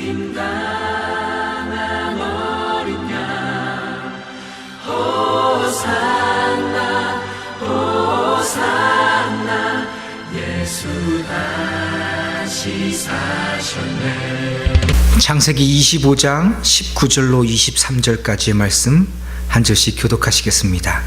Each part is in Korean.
임당한 어린 양 호산나 호산나 예수 다시 사셨네. 창세기 25장 19절로 23절까지의 말씀 한 절씩 교독하시겠습니다.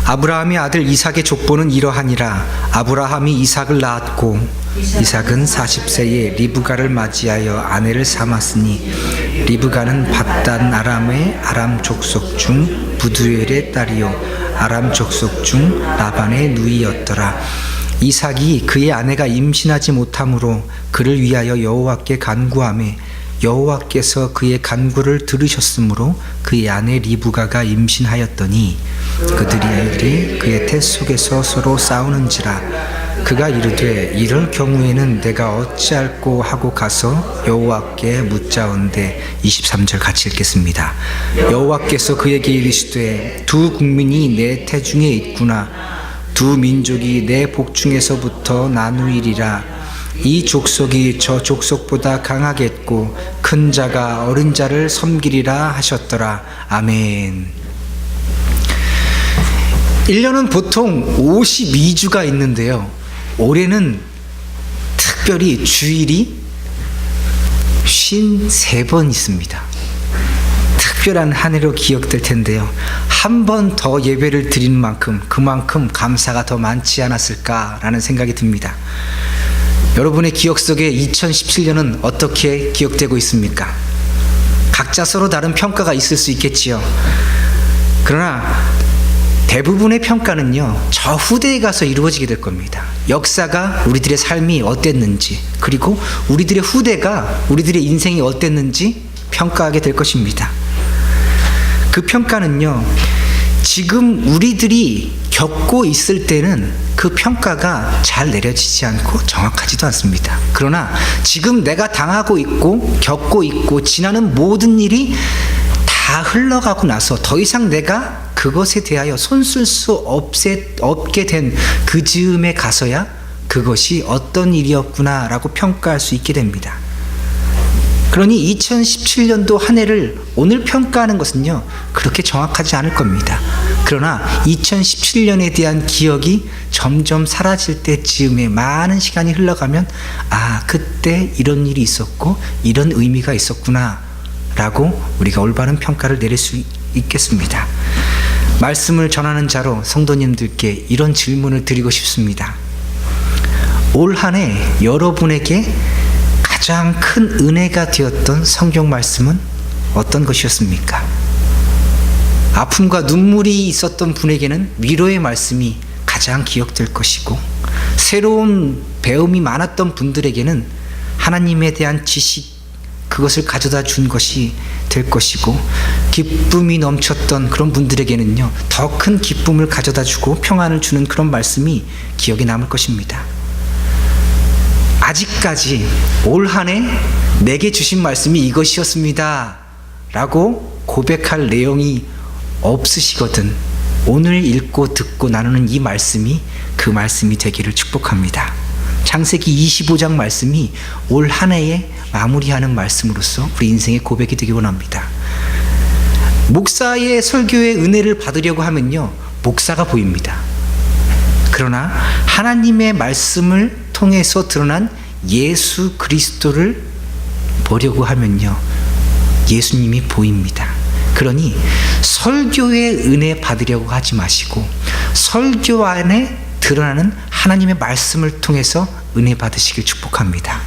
아브라함의 아들 이삭의 족보는 이러하니라. 아브라함이 이삭을 낳았고 이삭은 40세에 리브가를 맞이하여 아내를 삼았으니 리브가는 밧단 아람의 아람 족속 중 부두엘의 딸이요 아람 족속 중 라반의 누이였더라. 이삭이 그의 아내가 임신하지 못하므로 그를 위하여 여호와께 간구하매 여호와께서 그의 간구를 들으셨으므로 그의 아내 리브가가 임신하였더니 그들이 그의 태 속에서 서로 싸우는지라. 그가 이르되 이럴 경우에는 내가 어찌할꼬 하고 가서 여호와께 묻자온대. 23절 같이 읽겠습니다. 여호와께서 그에게 이르시되 두 국민이 내 태중에 있구나. 두 민족이 내 복중에서부터 나누이리라. 이 족속이 저 족속보다 강하겠고 큰 자가 어린 자를 섬기리라 하셨더라. 아멘. 1년은 보통 52주가 있는데요, 올해는 특별히 주일이 53번 있습니다. 특별한 한 해로 기억될 텐데요, 한 번 더 예배를 드리는 만큼 그만큼 감사가 더 많지 않았을까라는 생각이 듭니다. 여러분의 기억 속에 2017년은 어떻게 기억되고 있습니까? 각자 서로 다른 평가가 있을 수 있겠지요. 그러나 대부분의 평가는요, 저 후대에 가서 이루어지게 될 겁니다. 역사가 우리들의 삶이 어땠는지, 그리고 우리들의 후대가 우리들의 인생이 어땠는지 평가하게 될 것입니다. 그 평가는요, 지금 우리들이 겪고 있을 때는 그 평가가 잘 내려지지 않고 정확하지도 않습니다. 그러나 지금 내가 당하고 있고 겪고 있고 지나는 모든 일이 다 흘러가고 나서 더 이상 내가 그것에 대하여 손쓸 수 없게 된 그 즈음에 가서야 그것이 어떤 일이었구나 라고 평가할 수 있게 됩니다. 그러니 2017년도 한 해를 오늘 평가하는 것은요, 그렇게 정확하지 않을 겁니다. 그러나 2017년에 대한 기억이 점점 사라질 때쯤에 많은 시간이 흘러가면, 아, 그때 이런 일이 있었고 이런 의미가 있었구나 라고 우리가 올바른 평가를 내릴 수 있겠습니다. 말씀을 전하는 자로 성도님들께 이런 질문을 드리고 싶습니다. 올 한 해 여러분에게 가장 큰 은혜가 되었던 성경 말씀은 어떤 것이었습니까? 아픔과 눈물이 있었던 분에게는 위로의 말씀이 가장 기억될 것이고, 새로운 배움이 많았던 분들에게는 하나님에 대한 지식, 그것을 가져다 준 것이 될 것이고, 기쁨이 넘쳤던 그런 분들에게는요, 더 큰 기쁨을 가져다 주고 평안을 주는 그런 말씀이 기억에 남을 것입니다. 아직까지 올 한 해 내게 주신 말씀이 이것이었습니다 라고 고백할 내용이 없으시거든 오늘 읽고 듣고 나누는 이 말씀이 그 말씀이 되기를 축복합니다. 창세기 25장 말씀이 올 한 해에 마무리하는 말씀으로서 우리 인생의 고백이 되기 원합니다. 목사의 설교의 은혜를 받으려고 하면요, 목사가 보입니다. 그러나 하나님의 말씀을 통해서 드러난 예수 그리스도를 보려고 하면요, 예수님이 보입니다. 그러니 설교의 은혜 받으려고 하지 마시고 설교 안에 드러나는 하나님의 말씀을 통해서 은혜 받으시길 축복합니다.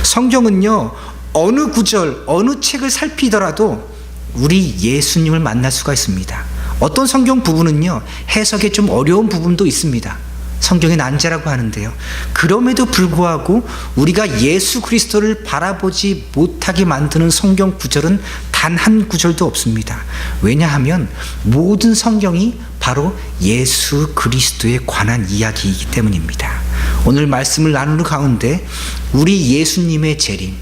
성경은요, 어느 구절, 어느 책을 살피더라도 우리 예수님을 만날 수가 있습니다. 어떤 성경 부분은요, 해석에 좀 어려운 부분도 있습니다. 성경의 난제라고 하는데요, 그럼에도 불구하고 우리가 예수 그리스도를 바라보지 못하게 만드는 성경 구절은 단 한 구절도 없습니다. 왜냐하면 모든 성경이 바로 예수 그리스도에 관한 이야기이기 때문입니다. 오늘 말씀을 나누는 가운데 우리 예수님의 재림,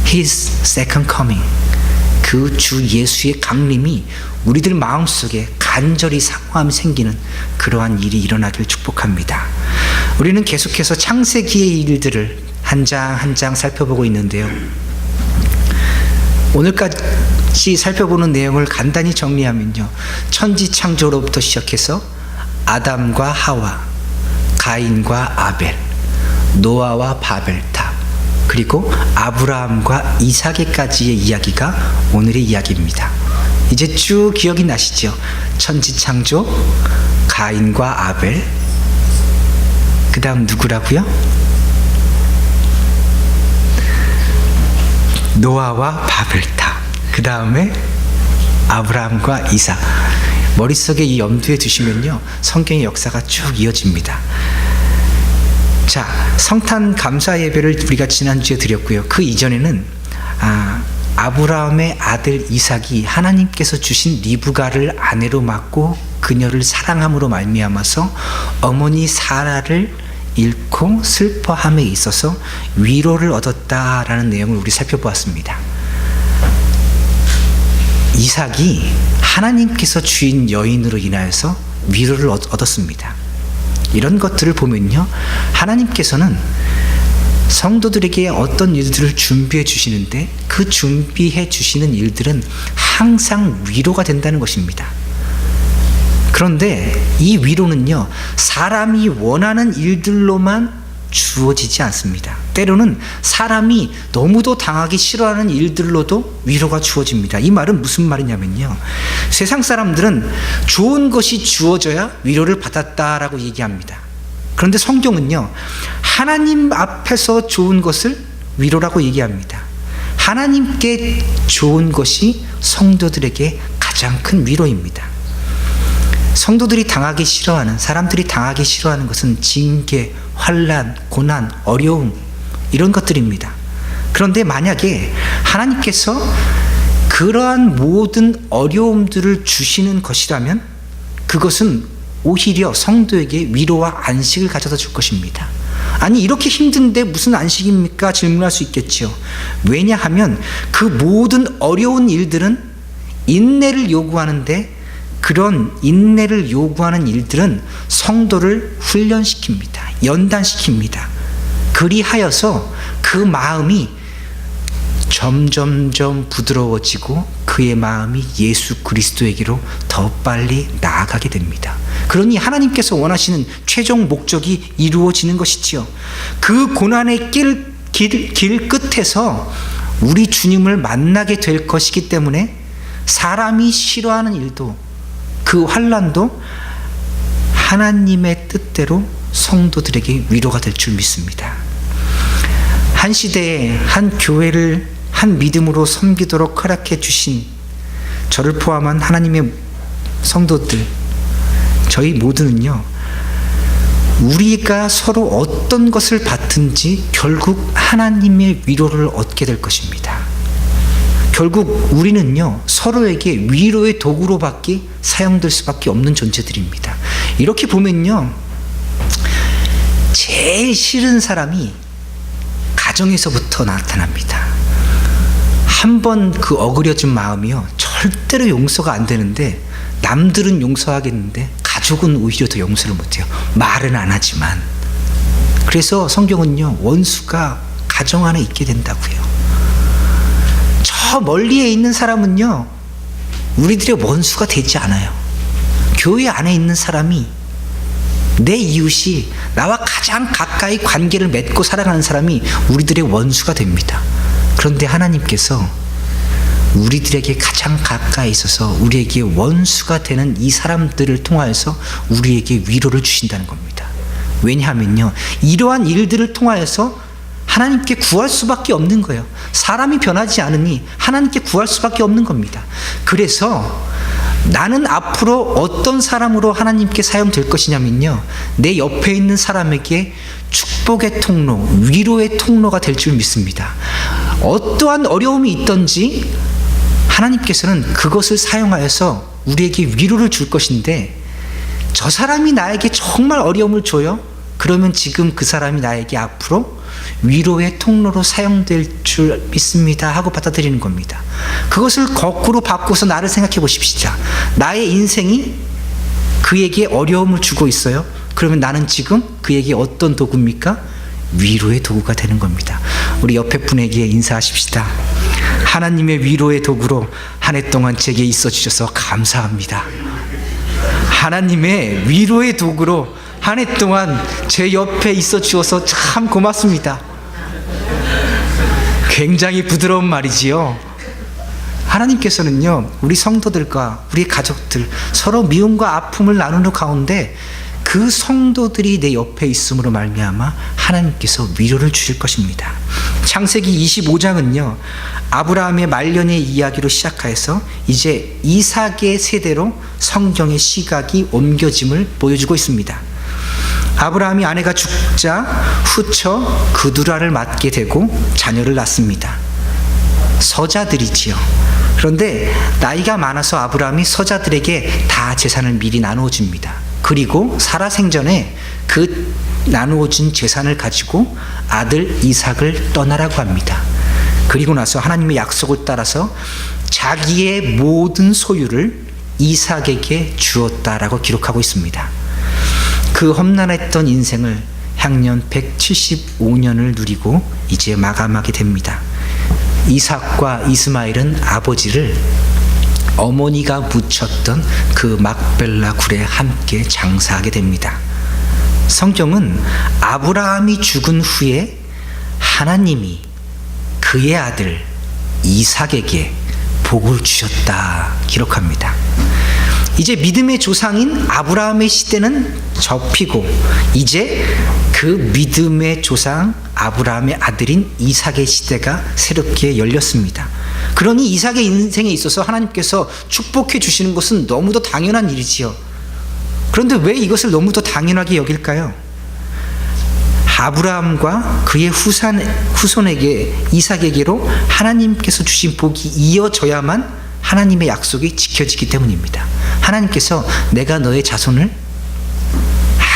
His second coming, 그 주 예수의 강림이 우리들 마음속에 간절히 사모함이 생기는 그러한 일이 일어나길 축복합니다. 우리는 계속해서 창세기의 일들을 한 장 한 장 살펴보고 있는데요, 오늘까지 살펴보는 내용을 간단히 정리하면요, 천지 창조로부터 시작해서 아담과 하와, 가인과 아벨, 노아와 바벨탑, 그리고 아브라함과 이삭에까지의 이야기가 오늘의 이야기입니다. 이제 쭉 기억이 나시죠? 천지 창조, 가인과 아벨, 그 다음 누구라고요? 노아와 바벨탑, 그 다음에 아브라함과 이삭. 머릿속에 이 염두에 두시면요, 성경의 역사가 쭉 이어집니다. 자, 성탄 감사 예배를 우리가 지난주에 드렸고요. 그 이전에는 아브라함의 아들 이삭이 하나님께서 주신 리브가를 아내로 맞고 그녀를 사랑함으로 말미암아서 어머니 사라를 잃고 슬퍼함에 있어서 위로를 얻었다라는 내용을 우리 살펴보았습니다. 이삭이 하나님께서 주인 여인으로 인하여서 위로를 얻었습니다. 이런 것들을 보면요, 하나님께서는 성도들에게 어떤 일들을 준비해 주시는데 그 준비해 주시는 일들은 항상 위로가 된다는 것입니다. 그런데 이 위로는요, 사람이 원하는 일들로만 주어지지 않습니다. 때로는 사람이 너무도 당하기 싫어하는 일들로도 위로가 주어집니다. 이 말은 무슨 말이냐면요, 세상 사람들은 좋은 것이 주어져야 위로를 받았다라고 얘기합니다. 그런데 성경은요, 하나님 앞에서 좋은 것을 위로라고 얘기합니다. 하나님께 좋은 것이 성도들에게 가장 큰 위로입니다. 성도들이 당하기 싫어하는, 사람들이 당하기 싫어하는 것은 징계, 환난, 고난, 어려움, 이런 것들입니다. 그런데 만약에 하나님께서 그러한 모든 어려움들을 주시는 것이라면 그것은 오히려 성도에게 위로와 안식을 가져다 줄 것입니다. 아니, 이렇게 힘든데 무슨 안식입니까? 질문할 수 있겠죠. 왜냐하면 그 모든 어려운 일들은 인내를 요구하는데, 그런 인내를 요구하는 일들은 성도를 훈련시킵니다. 연단시킵니다. 그리하여서 그 마음이 점점점 부드러워지고 그의 마음이 예수 그리스도에게로 더 빨리 나아가게 됩니다. 그러니 하나님께서 원하시는 최종 목적이 이루어지는 것이지요. 그 고난의 길 끝에서 우리 주님을 만나게 될 것이기 때문에 사람이 싫어하는 일도, 그 환난도 하나님의 뜻대로 성도들에게 위로가 될 줄 믿습니다. 한 시대에 한 교회를 한 믿음으로 섬기도록 허락해 주신 저를 포함한 하나님의 성도들, 저희 모두는요, 우리가 서로 어떤 것을 받든지 결국 하나님의 위로를 얻게 될 것입니다. 결국 우리는요, 서로에게 위로의 도구로밖에 사용될 수밖에 없는 존재들입니다. 이렇게 보면요, 제일 싫은 사람이 가정에서부터 나타납니다. 한번 그 어그려진 마음이요, 절대로 용서가 안 되는데 남들은 용서하겠는데 가족은 오히려 더 용서를 못해요. 말은 안 하지만. 그래서 성경은요, 원수가 가정 안에 있게 된다고요. 저 멀리에 있는 사람은요, 우리들의 원수가 되지 않아요. 교회 안에 있는 사람이, 내 이웃이, 나와 가장 가까이 관계를 맺고 살아가는 사람이 우리들의 원수가 됩니다. 그런데 하나님께서 우리들에게 가장 가까이 있어서 우리에게 원수가 되는 이 사람들을 통하여서 우리에게 위로를 주신다는 겁니다. 왜냐하면요, 이러한 일들을 통하여서 하나님께 구할 수밖에 없는 거예요. 사람이 변하지 않으니 하나님께 구할 수밖에 없는 겁니다. 그래서 나는 앞으로 어떤 사람으로 하나님께 사용될 것이냐면요, 내 옆에 있는 사람에게 축복의 통로, 위로의 통로가 될 줄 믿습니다. 어떠한 어려움이 있든지 하나님께서는 그것을 사용하여서 우리에게 위로를 줄 것인데, 저 사람이 나에게 정말 어려움을 줘요? 그러면 지금 그 사람이 나에게 앞으로 위로의 통로로 사용될 줄 믿습니다 하고 받아들이는 겁니다. 그것을 거꾸로 바꿔서 나를 생각해 보십시오. 나의 인생이 그에게 어려움을 주고 있어요. 그러면 나는 지금 그에게 어떤 도구입니까? 위로의 도구가 되는 겁니다. 우리 옆에 분에게 인사하십시다. 하나님의 위로의 도구로 한 해 동안 제게 있어 주셔서 감사합니다. 하나님의 위로의 도구로 한 해 동안 제 옆에 있어 주셔서 참 고맙습니다. 굉장히 부드러운 말이지요. 하나님께서는요, 우리 성도들과 우리 가족들 서로 미움과 아픔을 나누는 가운데 그 성도들이 내 옆에 있음으로 말미암아 하나님께서 위로를 주실 것입니다. 창세기 25장은요 아브라함의 말년의 이야기로 시작해서 이제 이삭의 세대로 성경의 시각이 옮겨짐을 보여주고 있습니다. 아브라함이 아내가 죽자 후처 그두라를 맡게 되고 자녀를 낳습니다. 서자들이지요. 그런데 나이가 많아서 아브라함이 서자들에게 다 재산을 미리 나누어 줍니다. 그리고 사라 생전에 그 나누어진 재산을 가지고 아들 이삭을 떠나라고 합니다. 그리고 나서 하나님의 약속을 따라서 자기의 모든 소유를 이삭에게 주었다라고 기록하고 있습니다. 그 험난했던 인생을 향년 175년을 누리고 이제 마감하게 됩니다. 이삭과 이스마엘은 아버지를 어머니가 묻혔던 그 막벨라 굴에 함께 장사하게 됩니다. 성경은 아브라함이 죽은 후에 하나님이 그의 아들 이삭에게 복을 주셨다 기록합니다. 이제 믿음의 조상인 아브라함의 시대는 접히고 이제 그 믿음의 조상 아브라함의 아들인 이삭의 시대가 새롭게 열렸습니다. 그러니 이삭의 인생에 있어서 하나님께서 축복해 주시는 것은 너무도 당연한 일이지요. 그런데 왜 이것을 너무도 당연하게 여길까요? 아브라함과 그의 후손에게 이삭에게로 하나님께서 주신 복이 이어져야만 하나님의 약속이 지켜지기 때문입니다. 하나님께서 내가 너의 자손을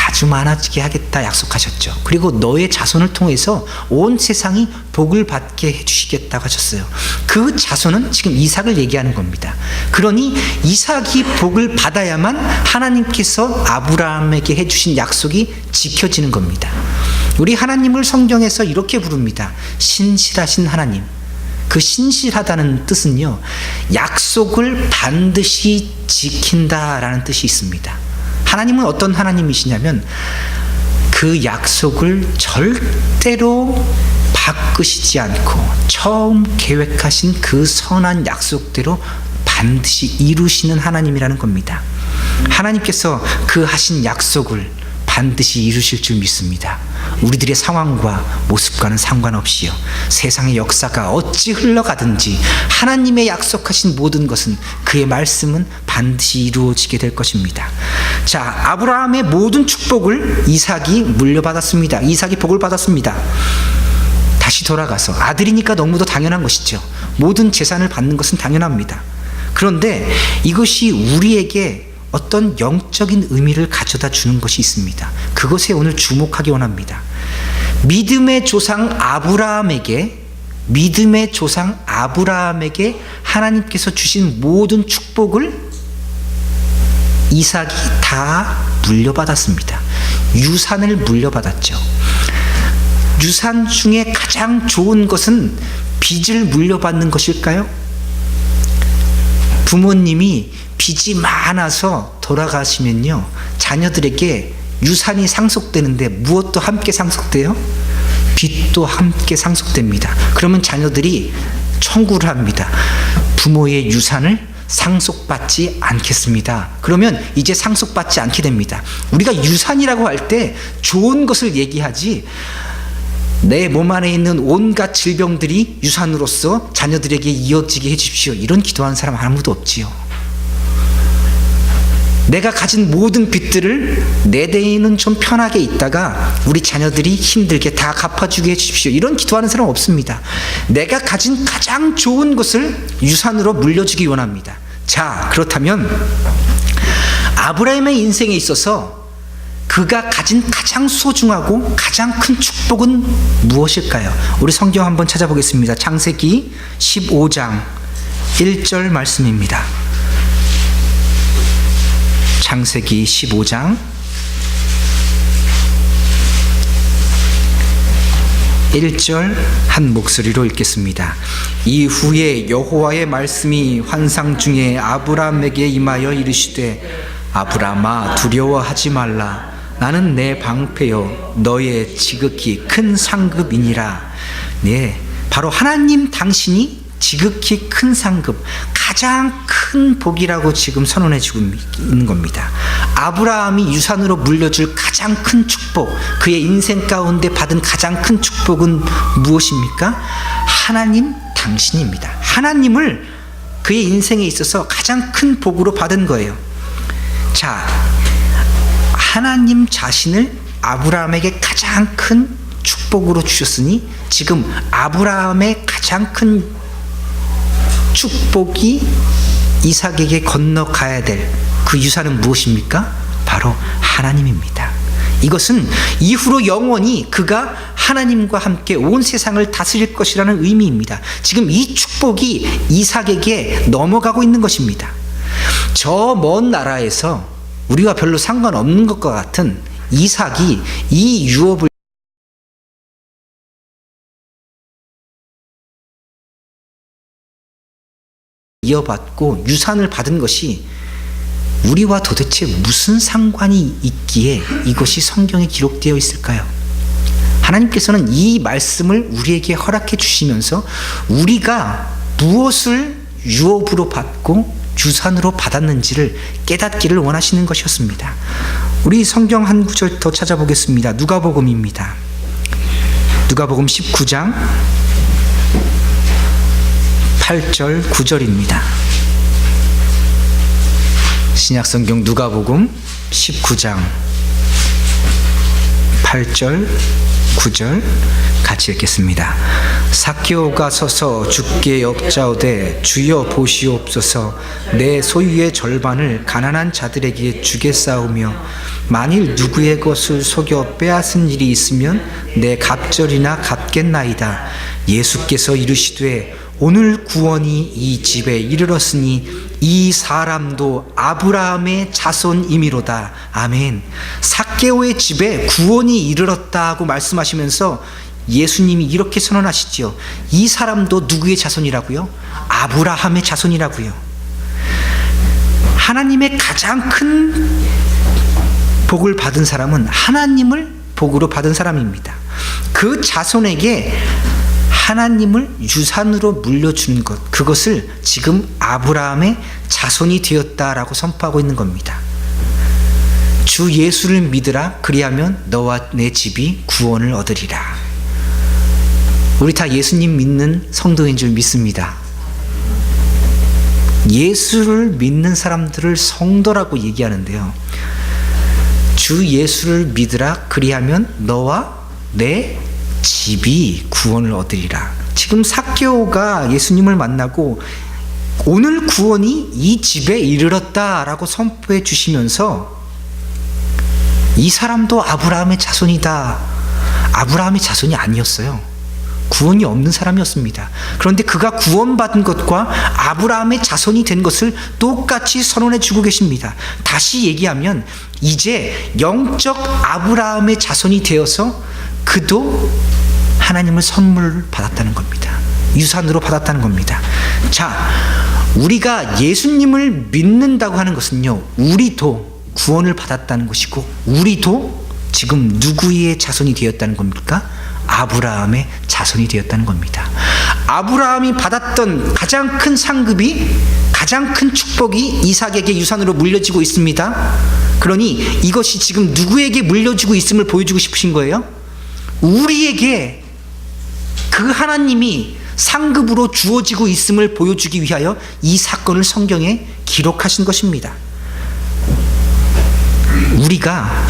아주 많아지게 하겠다 약속하셨죠. 그리고 너의 자손을 통해서 온 세상이 복을 받게 해주시겠다고 하셨어요. 그 자손은 지금 이삭을 얘기하는 겁니다. 그러니 이삭이 복을 받아야만 하나님께서 아브라함에게 해주신 약속이 지켜지는 겁니다. 우리 하나님을 성경에서 이렇게 부릅니다. 신실하신 하나님. 그 신실하다는 뜻은요, 약속을 반드시 지킨다라는 뜻이 있습니다. 하나님은 어떤 하나님이시냐면 그 약속을 절대로 바꾸시지 않고 처음 계획하신 그 선한 약속대로 반드시 이루시는 하나님이라는 겁니다. 하나님께서 그 하신 약속을 반드시 이루실 줄 믿습니다. 우리들의 상황과 모습과는 상관없이요, 세상의 역사가 어찌 흘러가든지 하나님의 약속하신 모든 것은, 그의 말씀은 반드시 이루어지게 될 것입니다. 자, 아브라함의 모든 축복을 이삭이 물려받았습니다. 이삭이 복을 받았습니다. 다시 돌아가서 아들이니까 너무도 당연한 것이죠. 모든 재산을 받는 것은 당연합니다. 그런데 이것이 우리에게 어떤 영적인 의미를 가져다 주는 것이 있습니다. 그것에 오늘 주목하기 원합니다. 믿음의 조상 아브라함에게 하나님께서 주신 모든 축복을 이삭이 다 물려받았습니다. 유산을 물려받았죠. 유산 중에 가장 좋은 것은 빚을 물려받는 것일까요? 부모님이 빚이 많아서 돌아가시면요, 자녀들에게 유산이 상속되는데 무엇도 함께 상속돼요? 빚도 함께 상속됩니다. 그러면 자녀들이 청구를 합니다. 부모의 유산을 상속받지 않겠습니다. 그러면 이제 상속받지 않게 됩니다. 우리가 유산이라고 할 때 좋은 것을 얘기하지, 내 몸 안에 있는 온갖 질병들이 유산으로서 자녀들에게 이어지게 해주십시오, 이런 기도하는 사람 아무도 없지요. 내가 가진 모든 빚들을 내 대에는 좀 편하게 있다가 우리 자녀들이 힘들게 다 갚아주게 해주십시오, 이런 기도하는 사람 없습니다. 내가 가진 가장 좋은 것을 유산으로 물려주기 원합니다. 자, 그렇다면 아브라함의 인생에 있어서 그가 가진 가장 소중하고 가장 큰 축복은 무엇일까요? 우리 성경 한번 찾아보겠습니다. 창세기 15장 1절 말씀입니다. 창세기 15장 1절 한 목소리로 읽겠습니다. 이후에 여호와의 말씀이 환상 중에 아브라함에게 임하여 이르시되 아브라함아 두려워하지 말라. 나는 내 방패요 너의 지극히 큰 상급이니라. 네, 바로 하나님 당신이 지극히 큰 상급, 가장 큰 복이라고 지금 선언해 주고 있는 겁니다. 아브라함이 유산으로 물려줄 가장 큰 축복, 그의 인생 가운데 받은 가장 큰 축복은 무엇입니까? 하나님 당신입니다. 하나님을 그의 인생에 있어서 가장 큰 복으로 받은 거예요. 자, 하나님 자신을 아브라함에게 가장 큰 축복으로 주셨으니 지금 아브라함의 가장 큰 축복이 이삭에게 건너가야 될 그 유산은 무엇입니까? 바로 하나님입니다. 이것은 이후로 영원히 그가 하나님과 함께 온 세상을 다스릴 것이라는 의미입니다. 지금 이 축복이 이삭에게 넘어가고 있는 것입니다. 저 먼 나라에서 우리와 별로 상관없는 것과 같은 이삭이 이 유업을 이어받고 유산을 받은 것이 우리와 도대체 무슨 상관이 있기에 이것이 성경에 기록되어 있을까요? 하나님께서는 이 말씀을 우리에게 허락해 주시면서 우리가 무엇을 유업으로 받고 유산으로 받았는지를 깨닫기를 원하시는 것이었습니다. 우리 성경 한 구절 더 찾아보겠습니다. 누가복음입니다. 누가복음 19장 8절 9절입니다. 신약성경 누가복음 19장 8절 9절 같이 읽겠습니다. 삭개오가 서서 주께 여짜오되 주여 보시옵소서 내 소유의 절반을 가난한 자들에게 주겠사오며 만일 누구의 것을 속여 빼앗은 일이 있으면 내 갑절이나 갚겠나이다. 예수께서 이르시되 오늘 구원이 이 집에 이르렀으니 이 사람도 아브라함의 자손이미로다. 아멘. 삭개오의 집에 구원이 이르렀다고 말씀하시면서 예수님이 이렇게 선언하시지요. 이 사람도 누구의 자손이라고요? 아브라함의 자손이라고요. 하나님의 가장 큰 복을 받은 사람은 하나님을 복으로 받은 사람입니다. 그 자손에게 하나님을 유산으로 물려주는 것, 그것을 지금 아브라함의 자손이 되었다라고 선포하고 있는 겁니다. 주 예수를 믿으라. 그리하면 너와 내 집이 구원을 얻으리라. 우리 다 예수님 믿는 성도인 줄 믿습니다. 예수를 믿는 사람들을 성도라고 얘기하는데요. 주 예수를 믿으라. 그리하면 너와 내 집이 구원을 얻으리라. 지금 삭개오가 예수님을 만나고 오늘 구원이 이 집에 이르렀다라고 선포해 주시면서 이 사람도 아브라함의 자손이다. 아브라함의 자손이 아니었어요. 구원이 없는 사람이었습니다. 그런데 그가 구원받은 것과 아브라함의 자손이 된 것을 똑같이 선언해 주고 계십니다. 다시 얘기하면 이제 영적 아브라함의 자손이 되어서 그도 하나님을 선물 받았다는 겁니다. 유산으로 받았다는 겁니다. 자, 우리가 예수님을 믿는다고 하는 것은요, 우리도 구원을 받았다는 것이고 우리도 지금 누구의 자손이 되었다는 겁니까? 아브라함의 자손이 되었다는 겁니다. 아브라함이 받았던 가장 큰 상급이, 가장 큰 축복이 이삭에게 유산으로 물려지고 있습니다. 그러니 이것이 지금 누구에게 물려지고 있음을 보여주고 싶으신 거예요? 우리에게 그 하나님이 상급으로 주어지고 있음을 보여주기 위하여 이 사건을 성경에 기록하신 것입니다. 우리가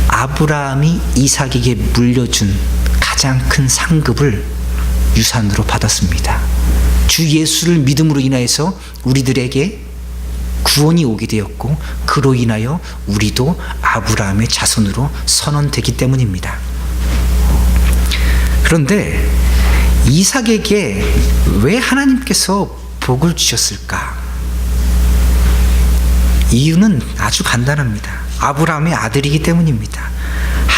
아브라함이 이삭에게 물려준 가장 큰 상급을 유산으로 받았습니다. 주 예수를 믿음으로 인하여서 우리들에게 구원이 오게 되었고 그로 인하여 우리도 아브라함의 자손으로 선언되기 때문입니다. 그런데 이삭에게 왜 하나님께서 복을 주셨을까? 이유는 아주 간단합니다. 아브라함의 아들이기 때문입니다.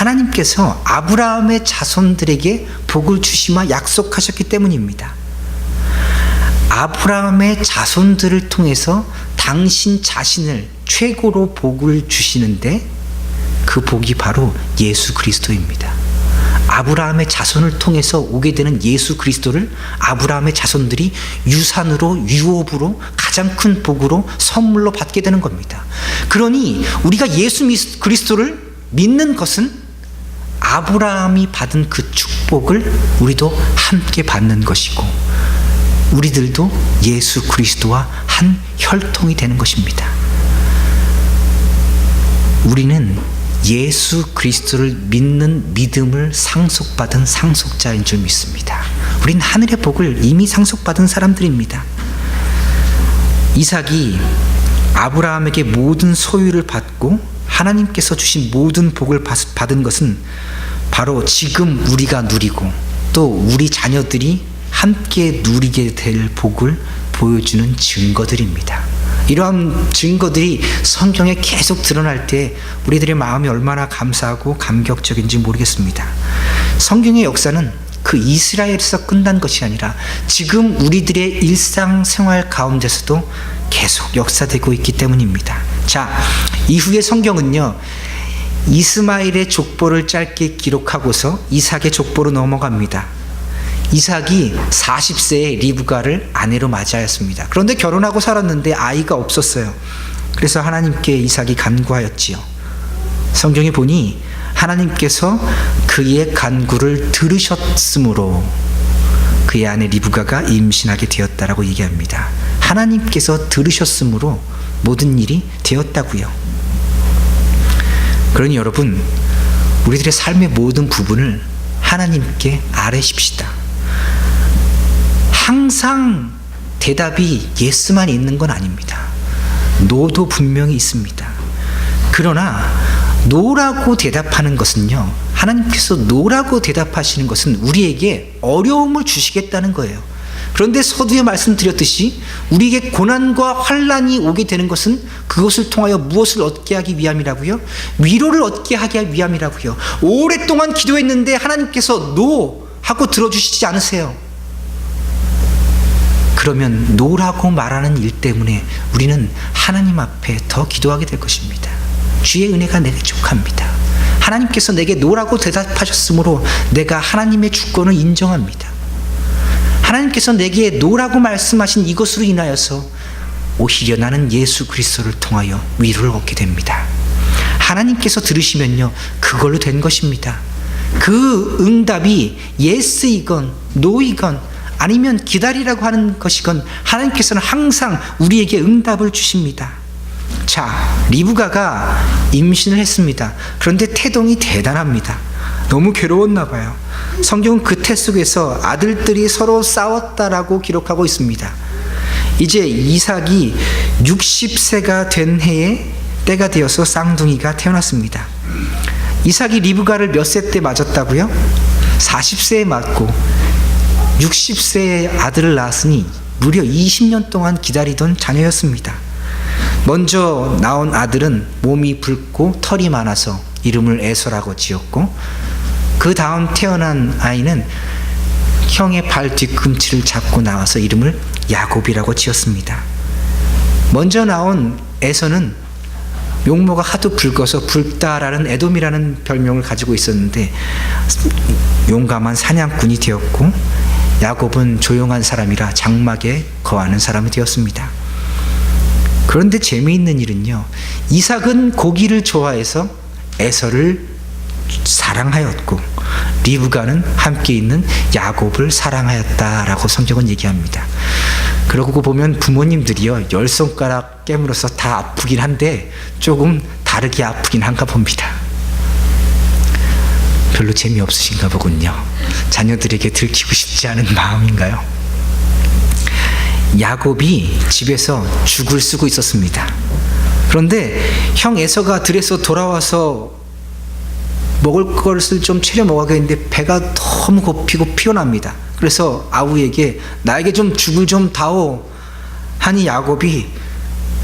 하나님께서 아브라함의 자손들에게 복을 주시마 약속하셨기 때문입니다. 아브라함의 자손들을 통해서 당신 자신을 최고로 복을 주시는데 그 복이 바로 예수 그리스도입니다. 아브라함의 자손을 통해서 오게 되는 예수 그리스도를 아브라함의 자손들이 유산으로, 유업으로, 가장 큰 복으로 선물로 받게 되는 겁니다. 그러니 우리가 예수 그리스도를 믿는 것은 아브라함이 받은 그 축복을 우리도 함께 받는 것이고, 우리들도 예수 그리스도와 한 혈통이 되는 것입니다. 우리는 예수 그리스도를 믿는 믿음을 상속받은 상속자인 줄 믿습니다. 우린 하늘의 복을 이미 상속받은 사람들입니다. 이삭이 아브라함에게 모든 소유를 받고 하나님께서 주신 모든 복을 받은 것은 바로 지금 우리가 누리고 또 우리 자녀들이 함께 누리게 될 복을 보여주는 증거들입니다. 이러한 증거들이 성경에 계속 드러날 때 우리들의 마음이 얼마나 감사하고 감격적인지 모르겠습니다. 성경의 역사는 그 이스라엘에서 끝난 것이 아니라 지금 우리들의 일상생활 가운데서도 계속 역사되고 있기 때문입니다. 자, 이후에 성경은요, 이스마엘의 족보를 짧게 기록하고서 이삭의 족보로 넘어갑니다. 이삭이 40세에 리브가를 아내로 맞이하였습니다. 그런데 결혼하고 살았는데 아이가 없었어요. 그래서 하나님께 이삭이 간구하였지요. 성경에 보니 하나님께서 그의 간구를 들으셨으므로 그의 아내 리브가가 임신하게 되었다라고 얘기합니다. 하나님께서 들으셨으므로 모든 일이 되었다고요. 그러니 여러분, 우리들의 삶의 모든 부분을 하나님께 아뢰십시다. 항상 대답이 예스만 있는 건 아닙니다. 노도 분명히 있습니다. 그러나 노라고 대답하는 것은요, 하나님께서 노라고 대답하시는 것은 우리에게 어려움을 주시겠다는 거예요. 그런데 서두에 말씀드렸듯이 우리에게 고난과 환난이 오게 되는 것은 그것을 통하여 무엇을 얻게 하기 위함이라고요? 위로를 얻게 하기 위함이라고요. 오랫동안 기도했는데 하나님께서 노 하고 들어주시지 않으세요. 그러면 노라고 말하는 일 때문에 우리는 하나님 앞에 더 기도하게 될 것입니다. 주의 은혜가 내게 족합니다. 하나님께서 내게 노라고 대답하셨으므로 내가 하나님의 주권을 인정합니다. 하나님께서 내게 노라고 말씀하신 이것으로 인하여서 오히려 나는 예수 그리스도를 통하여 위로를 얻게 됩니다. 하나님께서 들으시면요, 그걸로 된 것입니다. 그 응답이 예스이건 노이건 아니면 기다리라고 하는 것이건 하나님께서는 항상 우리에게 응답을 주십니다. 자, 리브가가 임신을 했습니다. 그런데 태동이 대단합니다. 너무 괴로웠나 봐요. 성경은 그 태 속에서 아들들이 서로 싸웠다라고 기록하고 있습니다. 이제 이삭이 60세가 된 해에 때가 되어서 쌍둥이가 태어났습니다. 이삭이 리브가를 몇 세 때 맞았다고요? 40세에 맞고 60세의 아들을 낳았으니 무려 20년 동안 기다리던 자녀였습니다. 먼저 나온 아들은 몸이 붉고 털이 많아서 이름을 에서라고 지었고, 그 다음 태어난 아이는 형의 발 뒤꿈치를 잡고 나와서 이름을 야곱이라고 지었습니다. 먼저 나온 에서는 용모가 하도 붉어서 붉다라는 에돔이라는 별명을 가지고 있었는데 용감한 사냥꾼이 되었고, 야곱은 조용한 사람이라 장막에 거하는 사람이 되었습니다. 그런데 재미있는 일은요, 이삭은 고기를 좋아해서 에서를 사랑하였고 리브가는 함께 있는 야곱을 사랑하였다라고 성경은 얘기합니다. 그러고 보면 부모님들이요, 10손가락 깨물어서 다 아프긴 한데 조금 다르게 아프긴 한가 봅니다. 별로 재미없으신가 보군요. 자녀들에게 들키고 싶지 않은 마음인가요? 야곱이 집에서 죽을 쓰고 있었습니다. 그런데 형 에서가 들에서 돌아와서 먹을 것을 좀 차려 먹어야겠는데 배가 너무 고프고 피곤합니다. 그래서 아우에게 나에게 좀 죽을 좀 다오 하니 야곱이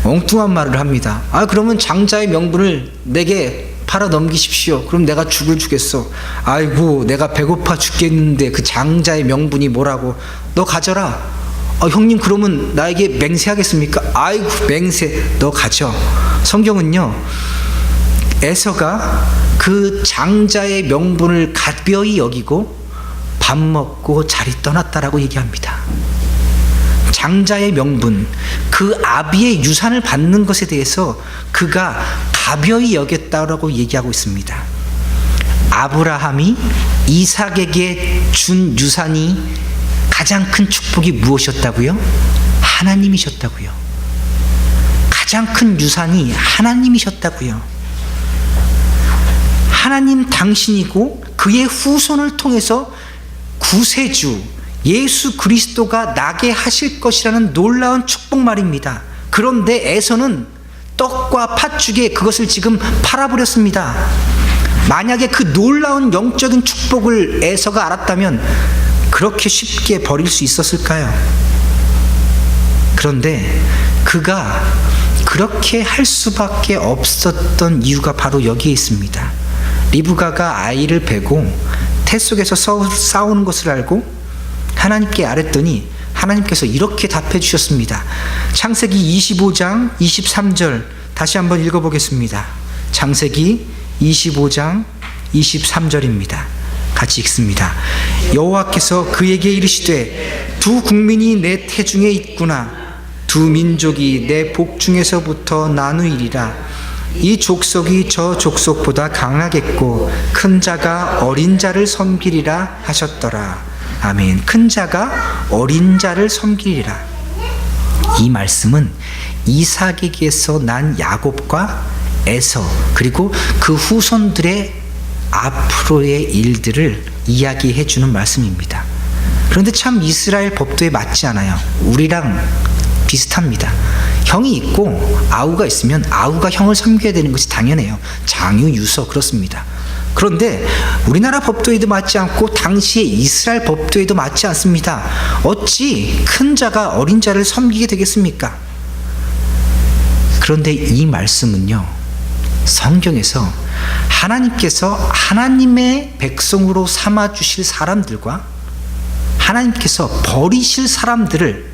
엉뚱한 말을 합니다. 그러면 장자의 명분을 내게 팔아 넘기십시오. 그럼 내가 죽을 주겠어. 아이고, 내가 배고파 죽겠는데 그 장자의 명분이 뭐라고. 너 가져라. 형님, 그러면 나에게 맹세하겠습니까? 아이고, 맹세. 너 가져. 성경은요, 에서가 그 장자의 명분을 가벼이 여기고 밥 먹고 자리 떠났다라고 얘기합니다. 장자의 명분, 그 아비의 유산을 받는 것에 대해서 그가 가벼이 여겼다라고 얘기하고 있습니다. 아브라함이 이삭에게 준 유산이 가장 큰 축복이 무엇이었다고요? 하나님이셨다고요. 가장 큰 유산이 하나님이셨다고요. 하나님 당신이고 그의 후손을 통해서 구세주 예수 그리스도가 나게 하실 것이라는 놀라운 축복 말입니다. 그런데 에서는 떡과 팥죽에 그것을 지금 팔아버렸습니다. 만약에 그 놀라운 영적인 축복을 에서가 알았다면 그렇게 쉽게 버릴 수 있었을까요? 그런데 그가 그렇게 할 수밖에 없었던 이유가 바로 여기에 있습니다. 리브가가 아이를 베고 태 속에서 싸우는 것을 알고 하나님께 아뢰더니 하나님께서 이렇게 답해 주셨습니다. 창세기 25장 23절 다시 한번 읽어보겠습니다. 창세기 25장 23절입니다. 같이 읽습니다. 여호와께서 그에게 이르시되 두 국민이 내 태중에 있구나. 두 민족이 내 복중에서부터 나누이리라. 이 족속이 저 족속보다 강하겠고 큰 자가 어린 자를 섬기리라 하셨더라. 아멘. 큰 자가 어린 자를 섬기리라. 이 말씀은 이삭에게서 난 야곱과 에서 그리고 그 후손들의 앞으로의 일들을 이야기해 주는 말씀입니다. 그런데 참 이스라엘 법도에 맞지 않아요. 우리랑 비슷합니다. 형이 있고 아우가 있으면 아우가 형을 섬겨야 되는 것이 당연해요. 장유, 유서 그렇습니다. 그런데 우리나라 법도에도 맞지 않고 당시의 이스라엘 법도에도 맞지 않습니다. 어찌 큰 자가 어린 자를 섬기게 되겠습니까? 그런데 이 말씀은요, 성경에서 하나님께서 하나님의 백성으로 삼아주실 사람들과 하나님께서 버리실 사람들을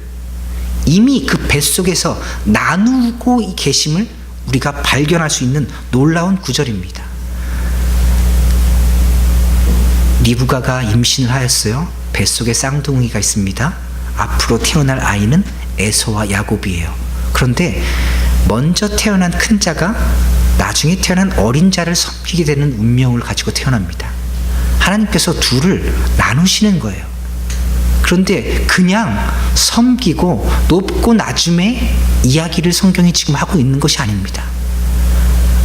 이미 그 뱃속에서 나누고 계심을 우리가 발견할 수 있는 놀라운 구절입니다. 리브가가 임신을 하였어요. 뱃속에 쌍둥이가 있습니다. 앞으로 태어날 아이는 에서와 야곱이에요. 그런데 먼저 태어난 큰 자가 나중에 태어난 어린 자를 섬기게 되는 운명을 가지고 태어납니다. 하나님께서 둘을 나누시는 거예요. 그런데 그냥 섬기고 높고 낮음의 이야기를 성경이 지금 하고 있는 것이 아닙니다.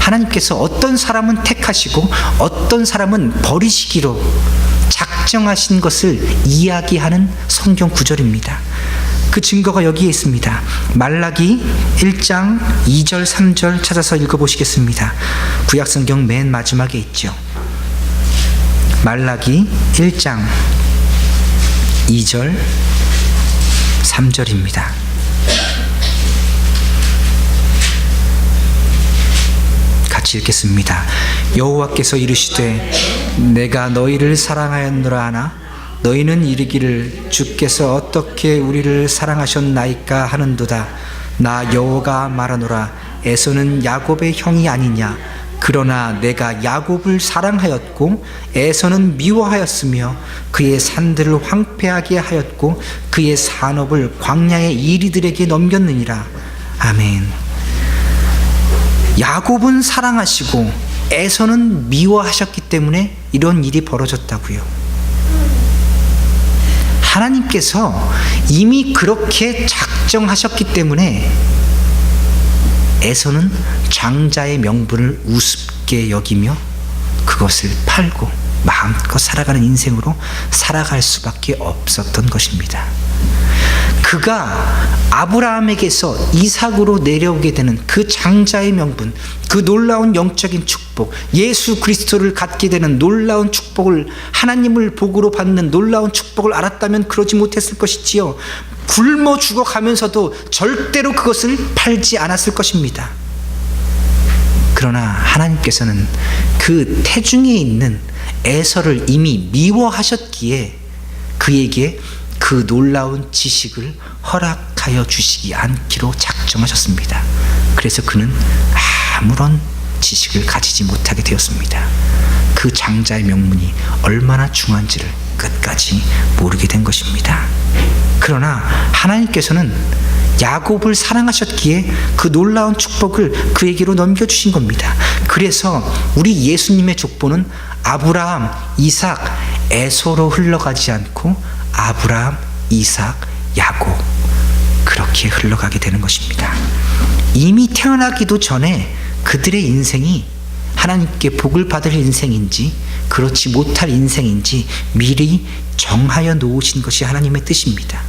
하나님께서 어떤 사람은 택하시고 어떤 사람은 버리시기로 작정하신 것을 이야기하는 성경 구절입니다. 그 증거가 여기에 있습니다. 말라기 1장 2절 3절 찾아서 읽어보시겠습니다. 구약성경 맨 마지막에 있죠. 말라기 1장 2절 3절입니다. 같이 읽겠습니다. 여호와께서 이르시되 내가 너희를 사랑하였노라 하나 너희는 이르기를 주께서 어떻게 우리를 사랑하셨나이까 하는도다. 나 여호와가 말하노라. 에서는 야곱의 형이 아니냐. 그러나 내가 야곱을 사랑하였고 에서는 미워하였으며 그의 산들을 황폐하게 하였고 그의 산업을 광야의 이리들에게 넘겼느니라. 아멘. 야곱은 사랑하시고 에서는 미워하셨기 때문에 이런 일이 벌어졌다고요. 하나님께서 이미 그렇게 작정하셨기 때문에 에서는 장자의 명분을 우습게 여기며 그것을 팔고 마음껏 살아가는 인생으로 살아갈 수밖에 없었던 것입니다. 그가 아브라함에게서 이삭으로 내려오게 되는 그 장자의 명분, 그 놀라운 영적인 축복, 예수 그리스도를 갖게 되는 놀라운 축복을, 하나님을 복으로 받는 놀라운 축복을 알았다면 그러지 못했을 것이지요. 굶어 죽어가면서도 절대로 그것을 팔지 않았을 것입니다. 그러나 하나님께서는 그 태중에 있는 에서를 이미 미워하셨기에 그에게 그 놀라운 지식을 허락하여 주시지 않기로 작정하셨습니다. 그래서 그는 아무런 지식을 가지지 못하게 되었습니다. 그 장자의 명분이 얼마나 중요한지를 끝까지 모르게 된 것입니다. 그러나 하나님께서는 야곱을 사랑하셨기에 그 놀라운 축복을 그에게로 넘겨주신 겁니다. 그래서 우리 예수님의 족보는 아브라함, 이삭, 에서로 흘러가지 않고 아브라함, 이삭, 야곱 그렇게 흘러가게 되는 것입니다. 이미 태어나기도 전에 그들의 인생이 하나님께 복을 받을 인생인지 그렇지 못할 인생인지 미리 정하여 놓으신 것이 하나님의 뜻입니다.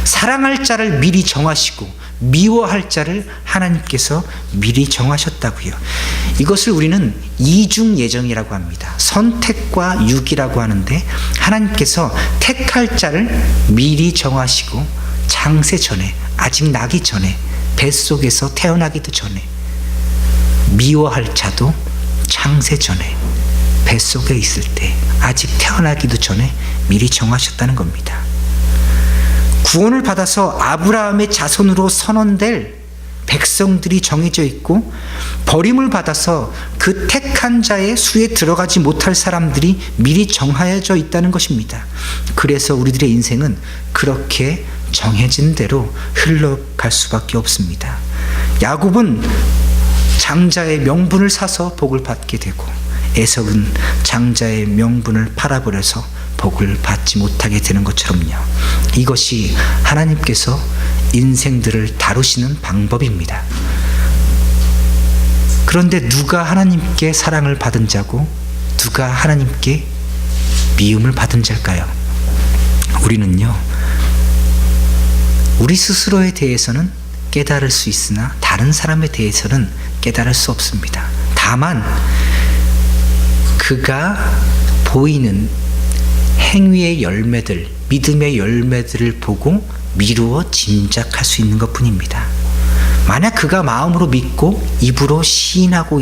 사랑할 자를 미리 정하시고 미워할 자를 하나님께서 미리 정하셨다고요. 이것을 우리는 이중 예정이라고 합니다. 선택과 유기라고 하는데 하나님께서 택할 자를 미리 정하시고 창세 전에, 아직 나기 전에, 뱃속에서 태어나기도 전에, 미워할 자도 창세 전에 뱃속에 있을 때 아직 태어나기도 전에 미리 정하셨다는 겁니다. 구원을 받아서 아브라함의 자손으로 선언될 백성들이 정해져 있고 버림을 받아서 그 택한 자의 수에 들어가지 못할 사람들이 미리 정하여져 있다는 것입니다. 그래서 우리들의 인생은 그렇게 정해진 대로 흘러갈 수밖에 없습니다. 야곱은 장자의 명분을 사서 복을 받게 되고 에서는 장자의 명분을 팔아버려서 복을 받지 못하게 되는 것처럼요. 이것이 하나님께서 인생들을 다루시는 방법입니다. 그런데 누가 하나님께 사랑을 받은 자고 누가 하나님께 미움을 받은 자일까요? 우리는요, 우리 스스로에 대해서는 깨달을 수 있으나 다른 사람에 대해서는 깨달을 수 없습니다. 다만 그가 보이는 행위의 열매들, 믿음의 열매들을 보고 미루어 짐작할 수 있는 것뿐입니다. 만약 그가 마음으로 믿고 입으로 시인하고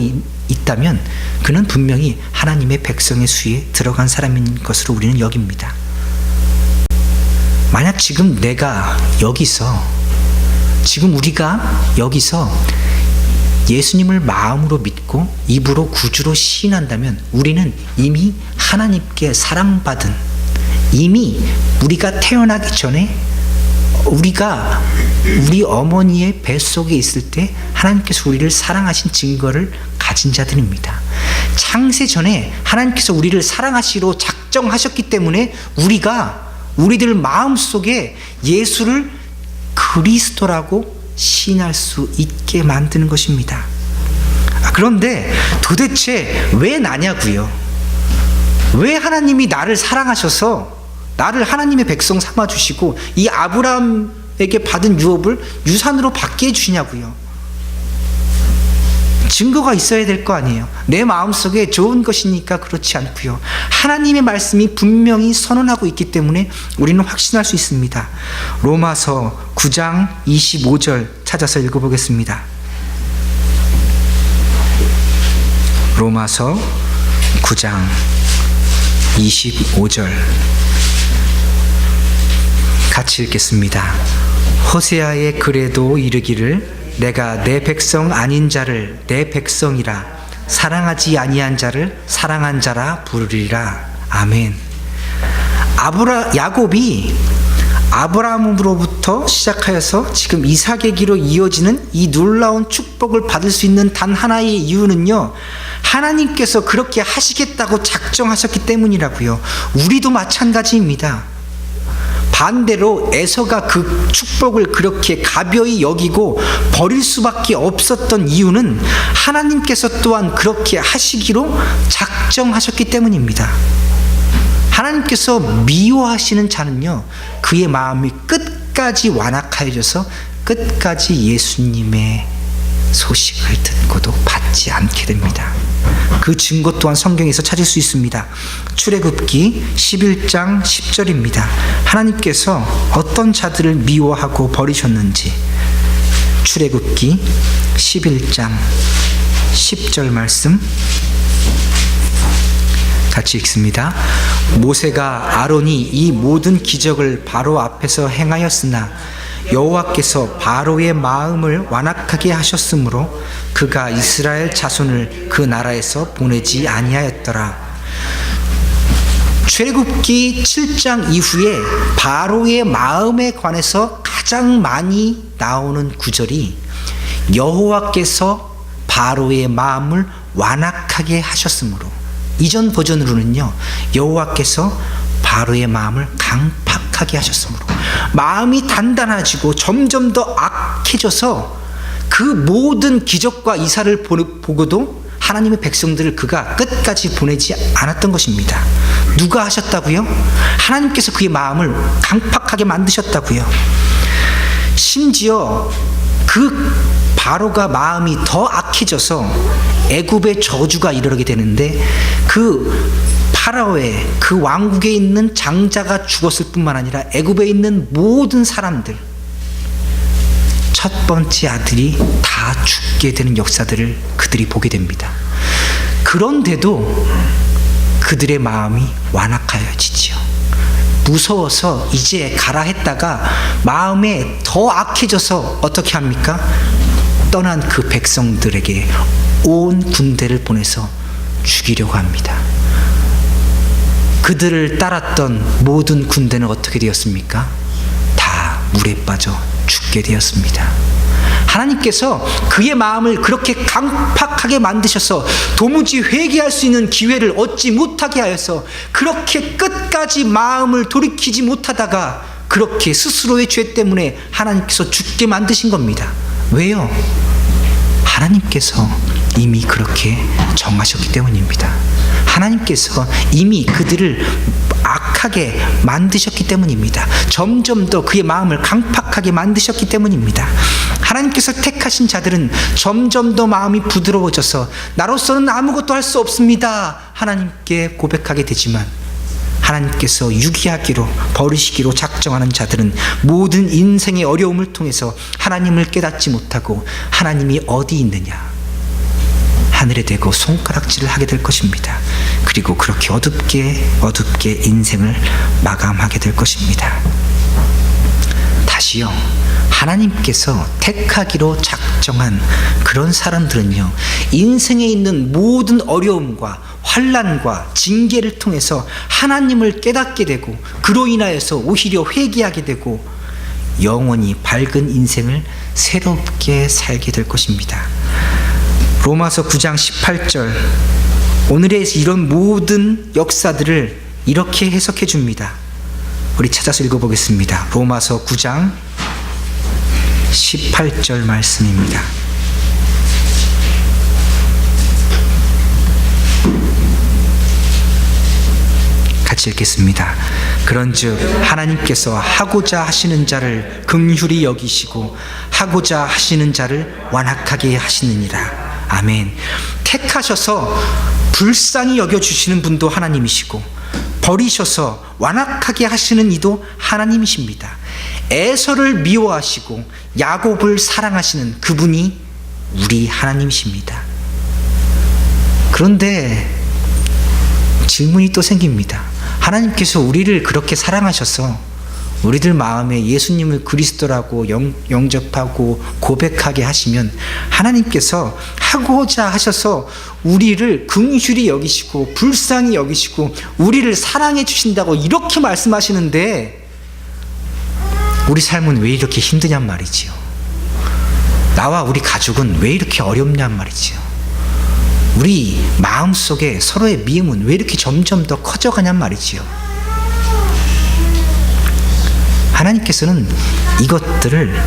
있다면 그는 분명히 하나님의 백성의 수에 들어간 사람인 것으로 우리는 여깁니다. 만약 지금 내가 여기서, 지금 우리가 여기서 예수님을 마음으로 믿고 입으로 구주로 시인한다면 우리는 이미 하나님께 사랑받은, 이미 우리가 태어나기 전에 우리가 우리 어머니의 뱃속에 있을 때 하나님께서 우리를 사랑하신 증거를 가진 자들입니다. 창세 전에 하나님께서 우리를 사랑하시기로 작정하셨기 때문에 우리들 마음속에 예수를 그리스도라고 시인할 수 있게 만드는 것입니다. 그런데 도대체 왜 나냐고요? 왜 하나님이 나를 사랑하셔서 나를 하나님의 백성 삼아주시고 이 아브라함에게 받은 유업을 유산으로 받게 해주시냐고요? 증거가 있어야 될 거 아니에요. 내 마음속에 좋은 것이니까 그렇지 않고요. 하나님의 말씀이 분명히 선언하고 있기 때문에 우리는 확신할 수 있습니다. 로마서 9장 25절 찾아서 읽어보겠습니다. 로마서 9장 25절 같이 읽겠습니다. 호세아의 글에도 이르기를 내가 내 백성 아닌 자를 내 백성이라 사랑하지 아니한 자를 사랑한 자라 부르리라. 아멘. 야곱이 아브라함으로부터 시작하여서 지금 이삭에게로 이어지는 이 놀라운 축복을 받을 수 있는 단 하나의 이유는요, 하나님께서 그렇게 하시겠다고 작정하셨기 때문이라고요. 우리도 마찬가지입니다. 반대로 에서가 그 축복을 그렇게 가벼이 여기고 버릴 수밖에 없었던 이유는 하나님께서 또한 그렇게 하시기로 작정하셨기 때문입니다. 하나님께서 미워하시는 자는요, 그의 마음이 끝까지 완악하여져서 끝까지 예수님의 소식을 듣고도 받지 않게 됩니다. 그 증거 또한 성경에서 찾을 수 있습니다. 출애굽기 11장 10절입니다. 하나님께서 어떤 자들을 미워하고 버리셨는지 출애굽기 11장 10절 말씀 같이 읽습니다. 모세가 아론이 이 모든 기적을 바로 앞에서 행하였으나 여호와께서 바로의 마음을 완악하게 하셨으므로 그가 이스라엘 자손을 그 나라에서 보내지 아니하였더라. 출애굽기 7장 이후에 바로의 마음에 관해서 가장 많이 나오는 구절이 여호와께서 바로의 마음을 완악하게 하셨으므로, 이전 버전으로는요 여호와께서 바로의 마음을 강팍하게 하셨으므로, 마음이 단단해지고 점점 더 악해져서 그 모든 기적과 이사를 보고도 하나님의 백성들을 그가 끝까지 보내지 않았던 것입니다. 누가 하셨다고요? 하나님께서 그의 마음을 강팍하게 만드셨다고요. 심지어 그 바로가 마음이 더 악해져서 애굽의 저주가 이르게 되는데, 그 파라오의 그 왕국에 있는 장자가 죽었을 뿐만 아니라 애굽에 있는 모든 사람들, 첫 번째 아들이 다 죽게 되는 역사들을 그들이 보게 됩니다. 그런데도 그들의 마음이 완악하여지지요. 무서워서 이제 가라 했다가 마음에 더 악해져서 어떻게 합니까? 떠난 그 백성들에게 온 군대를 보내서 죽이려고 합니다. 그들을 따랐던 모든 군대는 어떻게 되었습니까? 다 물에 빠져 죽게 되었습니다. 하나님께서 그의 마음을 그렇게 강팍하게 만드셔서 도무지 회개할 수 있는 기회를 얻지 못하게 하여서 그렇게 끝까지 마음을 돌이키지 못하다가 그렇게 스스로의 죄 때문에 하나님께서 죽게 만드신 겁니다. 왜요? 하나님께서 이미 그렇게 정하셨기 때문입니다. 하나님께서 이미 그들을 악하게 만드셨기 때문입니다. 점점 더 그의 마음을 강팍하게 만드셨기 때문입니다. 하나님께서 택하신 자들은 점점 더 마음이 부드러워져서 나로서는 아무것도 할 수 없습니다 하나님께 고백하게 되지만, 하나님께서 유기하기로 버리시기로 작정하는 자들은 모든 인생의 어려움을 통해서 하나님을 깨닫지 못하고 하나님이 어디 있느냐 하늘에 대고 손가락질을 하게 될 것입니다. 그리고 그렇게 어둡게 인생을 마감하게 될 것입니다. 다시요, 하나님께서 택하기로 작정한 그런 사람들은요, 인생에 있는 모든 어려움과 환난과 징계를 통해서 하나님을 깨닫게 되고 그로 인하여서 오히려 회개하게 되고 영원히 밝은 인생을 새롭게 살게 될 것입니다. 로마서 9장 18절, 오늘의 이런 모든 역사들을 이렇게 해석해 줍니다. 우리 찾아서 읽어보겠습니다. 로마서 9장 18절 말씀입니다. 같이 읽겠습니다. 그런즉 하나님께서 하고자 하시는 자를 긍휼히 여기시고 하고자 하시는 자를 완악하게 하시느니라. 아멘. 택하셔서 불쌍히 여겨주시는 분도 하나님이시고 버리셔서 완악하게 하시는 이도 하나님이십니다. 에서를 미워하시고 야곱을 사랑하시는 그분이 우리 하나님이십니다. 그런데 질문이 또 생깁니다. 하나님께서 우리를 그렇게 사랑하셔서 우리들 마음에 예수님을 그리스도라고 영접하고 고백하게 하시면 하나님께서 하고자 하셔서 우리를 긍휼히 여기시고 불쌍히 여기시고 우리를 사랑해 주신다고 이렇게 말씀하시는데 우리 삶은 왜 이렇게 힘드냔 말이지요. 나와 우리 가족은 왜 이렇게 어렵냔 말이지요. 우리 마음속에 서로의 미움은 왜 이렇게 점점 더 커져가냔 말이지요. 하나님께서는 이것들을,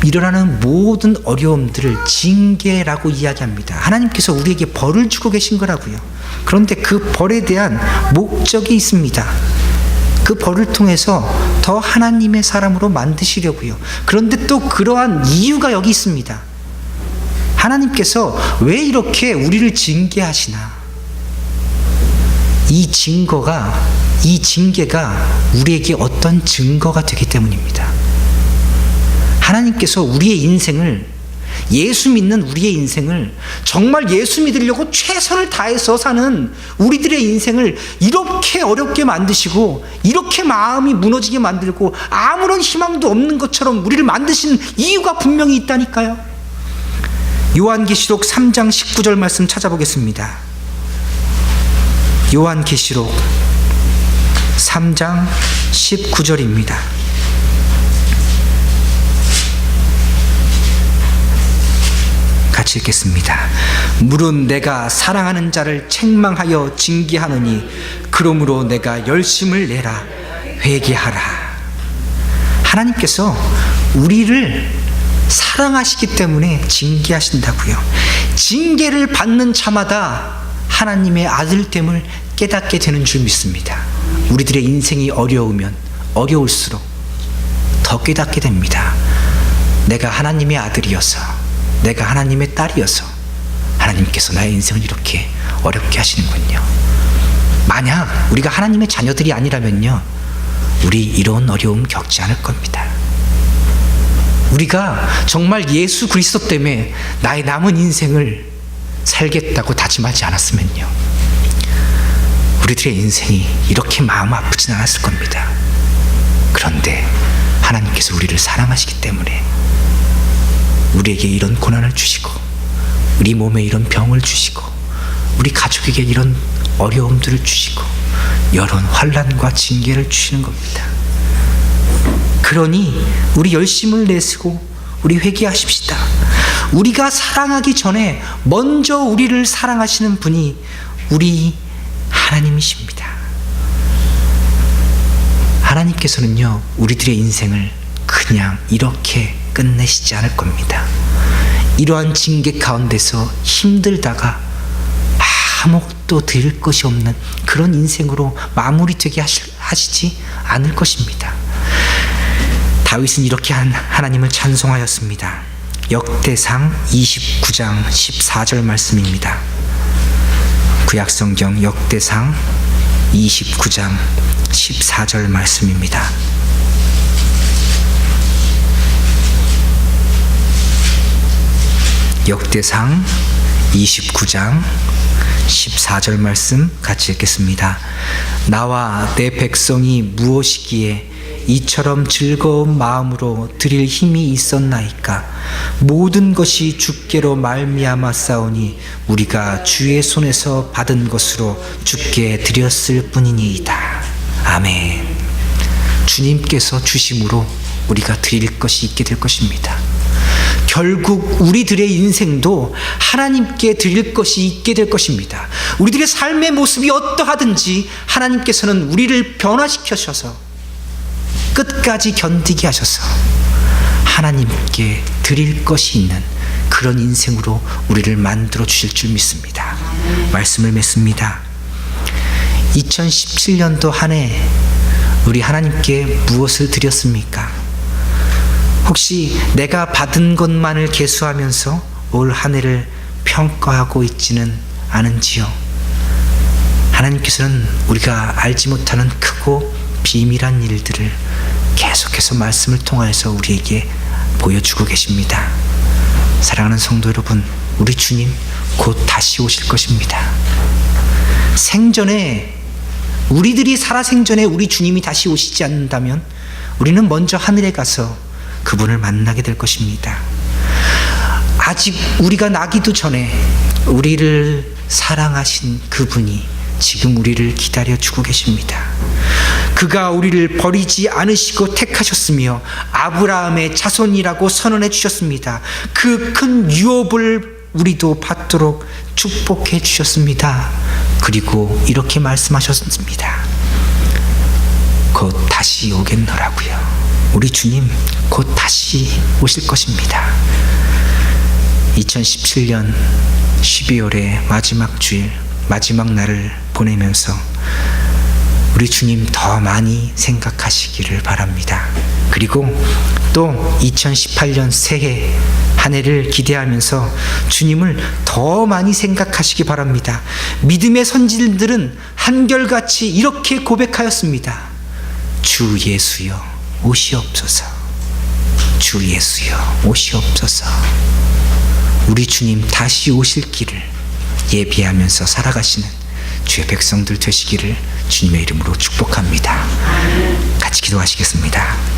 일어나는 모든 어려움들을 징계라고 이야기합니다. 하나님께서 우리에게 벌을 주고 계신 거라고요. 그런데 그 벌에 대한 목적이 있습니다. 그 벌을 통해서 더 하나님의 사람으로 만드시려고요. 그런데 또 그러한 이유가 여기 있습니다. 하나님께서 왜 이렇게 우리를 징계하시나? 이 징계가 우리에게 어떤 증거가 되기 때문입니다. 하나님께서 우리의 인생을 예수 믿는 우리의 인생을, 정말 예수 믿으려고 최선을 다해서 사는 우리들의 인생을 이렇게 어렵게 만드시고 이렇게 마음이 무너지게 만들고 아무런 희망도 없는 것처럼 우리를 만드신 이유가 분명히 있다니까요. 요한계시록 3장 19절 말씀 찾아보겠습니다. 요한계시록 3장 19절입니다. 같이 읽겠습니다. 물은 내가 사랑하는 자를 책망하여 징계하느니 그러므로 내가 열심을 내라 회개하라. 하나님께서 우리를 사랑하시기 때문에 징계하신다고요. 징계를 받는 자마다 하나님의 아들됨을 깨닫게 되는 줄 믿습니다. 우리들의 인생이 어려우면 어려울수록 더 깨닫게 됩니다. 내가 하나님의 아들이어서, 내가 하나님의 딸이어서 하나님께서 나의 인생을 이렇게 어렵게 하시는군요. 만약 우리가 하나님의 자녀들이 아니라면요, 우리 이런 어려움 겪지 않을 겁니다. 우리가 정말 예수 그리스도 때문에 나의 남은 인생을 살겠다고 다짐하지 않았으면요, 우리들의 인생이 이렇게 마음 아프진 않았을 겁니다. 그런데 하나님께서 우리를 사랑하시기 때문에 우리에게 이런 고난을 주시고, 우리 몸에 이런 병을 주시고, 우리 가족에게 이런 어려움들을 주시고, 여러 환난과 징계를 주시는 겁니다. 그러니 우리 열심을 내시고 우리 회개하십시다. 우리가 사랑하기 전에 먼저 우리를 사랑하시는 분이 우리 하나님이십니다. 하나님께서는요, 우리들의 인생을 그냥 이렇게 끝내시지 않을 겁니다. 이러한 징계 가운데서 힘들다가 아무것도 드릴 것이 없는 그런 인생으로 마무리되게 하시지 않을 것입니다. 다윗은 이렇게 하나님을 찬송하였습니다. 역대상 29장 14절 말씀입니다. 구약성경 역대상 29장 14절 말씀입니다. 역대상 29장 14절 말씀 같이 읽겠습니다. 나와 내 백성이 무엇이기에 이처럼 즐거운 마음으로 드릴 힘이 있었나이까. 모든 것이 주께로 말미암아 싸우니 우리가 주의 손에서 받은 것으로 주께 드렸을 뿐이니이다. 아멘. 주님께서 주심으로 우리가 드릴 것이 있게 될 것입니다. 결국 우리들의 인생도 하나님께 드릴 것이 있게 될 것입니다. 우리들의 삶의 모습이 어떠하든지 하나님께서는 우리를 변화시켜셔서 끝까지 견디게 하셔서 하나님께 드릴 것이 있는 그런 인생으로 우리를 만들어 주실 줄 믿습니다. 말씀을 맺습니다. 2017년도 한 해 우리 하나님께 무엇을 드렸습니까? 혹시 내가 받은 것만을 계수하면서 올 한 해를 평가하고 있지는 않은지요? 하나님께서는 우리가 알지 못하는 크고 비밀한 일들을 계속해서 말씀을 통하여서 우리에게 보여주고 계십니다. 사랑하는 성도 여러분, 우리 주님 곧 다시 오실 것입니다. 생전에, 우리들이 살아생전에 우리 주님이 다시 오시지 않는다면 우리는 먼저 하늘에 가서 그분을 만나게 될 것입니다. 아직 우리가 나기도 전에 우리를 사랑하신 그분이 지금 우리를 기다려주고 계십니다. 그가 우리를 버리지 않으시고 택하셨으며 아브라함의 자손이라고 선언해 주셨습니다. 그 큰 유업을 우리도 받도록 축복해 주셨습니다. 그리고 이렇게 말씀하셨습니다. 곧 다시 오겠노라고요. 우리 주님 곧 다시 오실 것입니다. 2017년 12월의 마지막 주일, 마지막 날을 보내면서 우리 주님 더 많이 생각하시기를 바랍니다. 그리고 또 2018년 새해 한 해를 기대하면서 주님을 더 많이 생각하시기 바랍니다. 믿음의 선진들은 한결같이 이렇게 고백하였습니다. 주 예수여 오시옵소서. 주 예수여 오시옵소서. 우리 주님 다시 오실 길을 예비하면서 살아가시는 주의 백성들 되시기를 주님의 이름으로 축복합니다. 같이 기도하시겠습니다.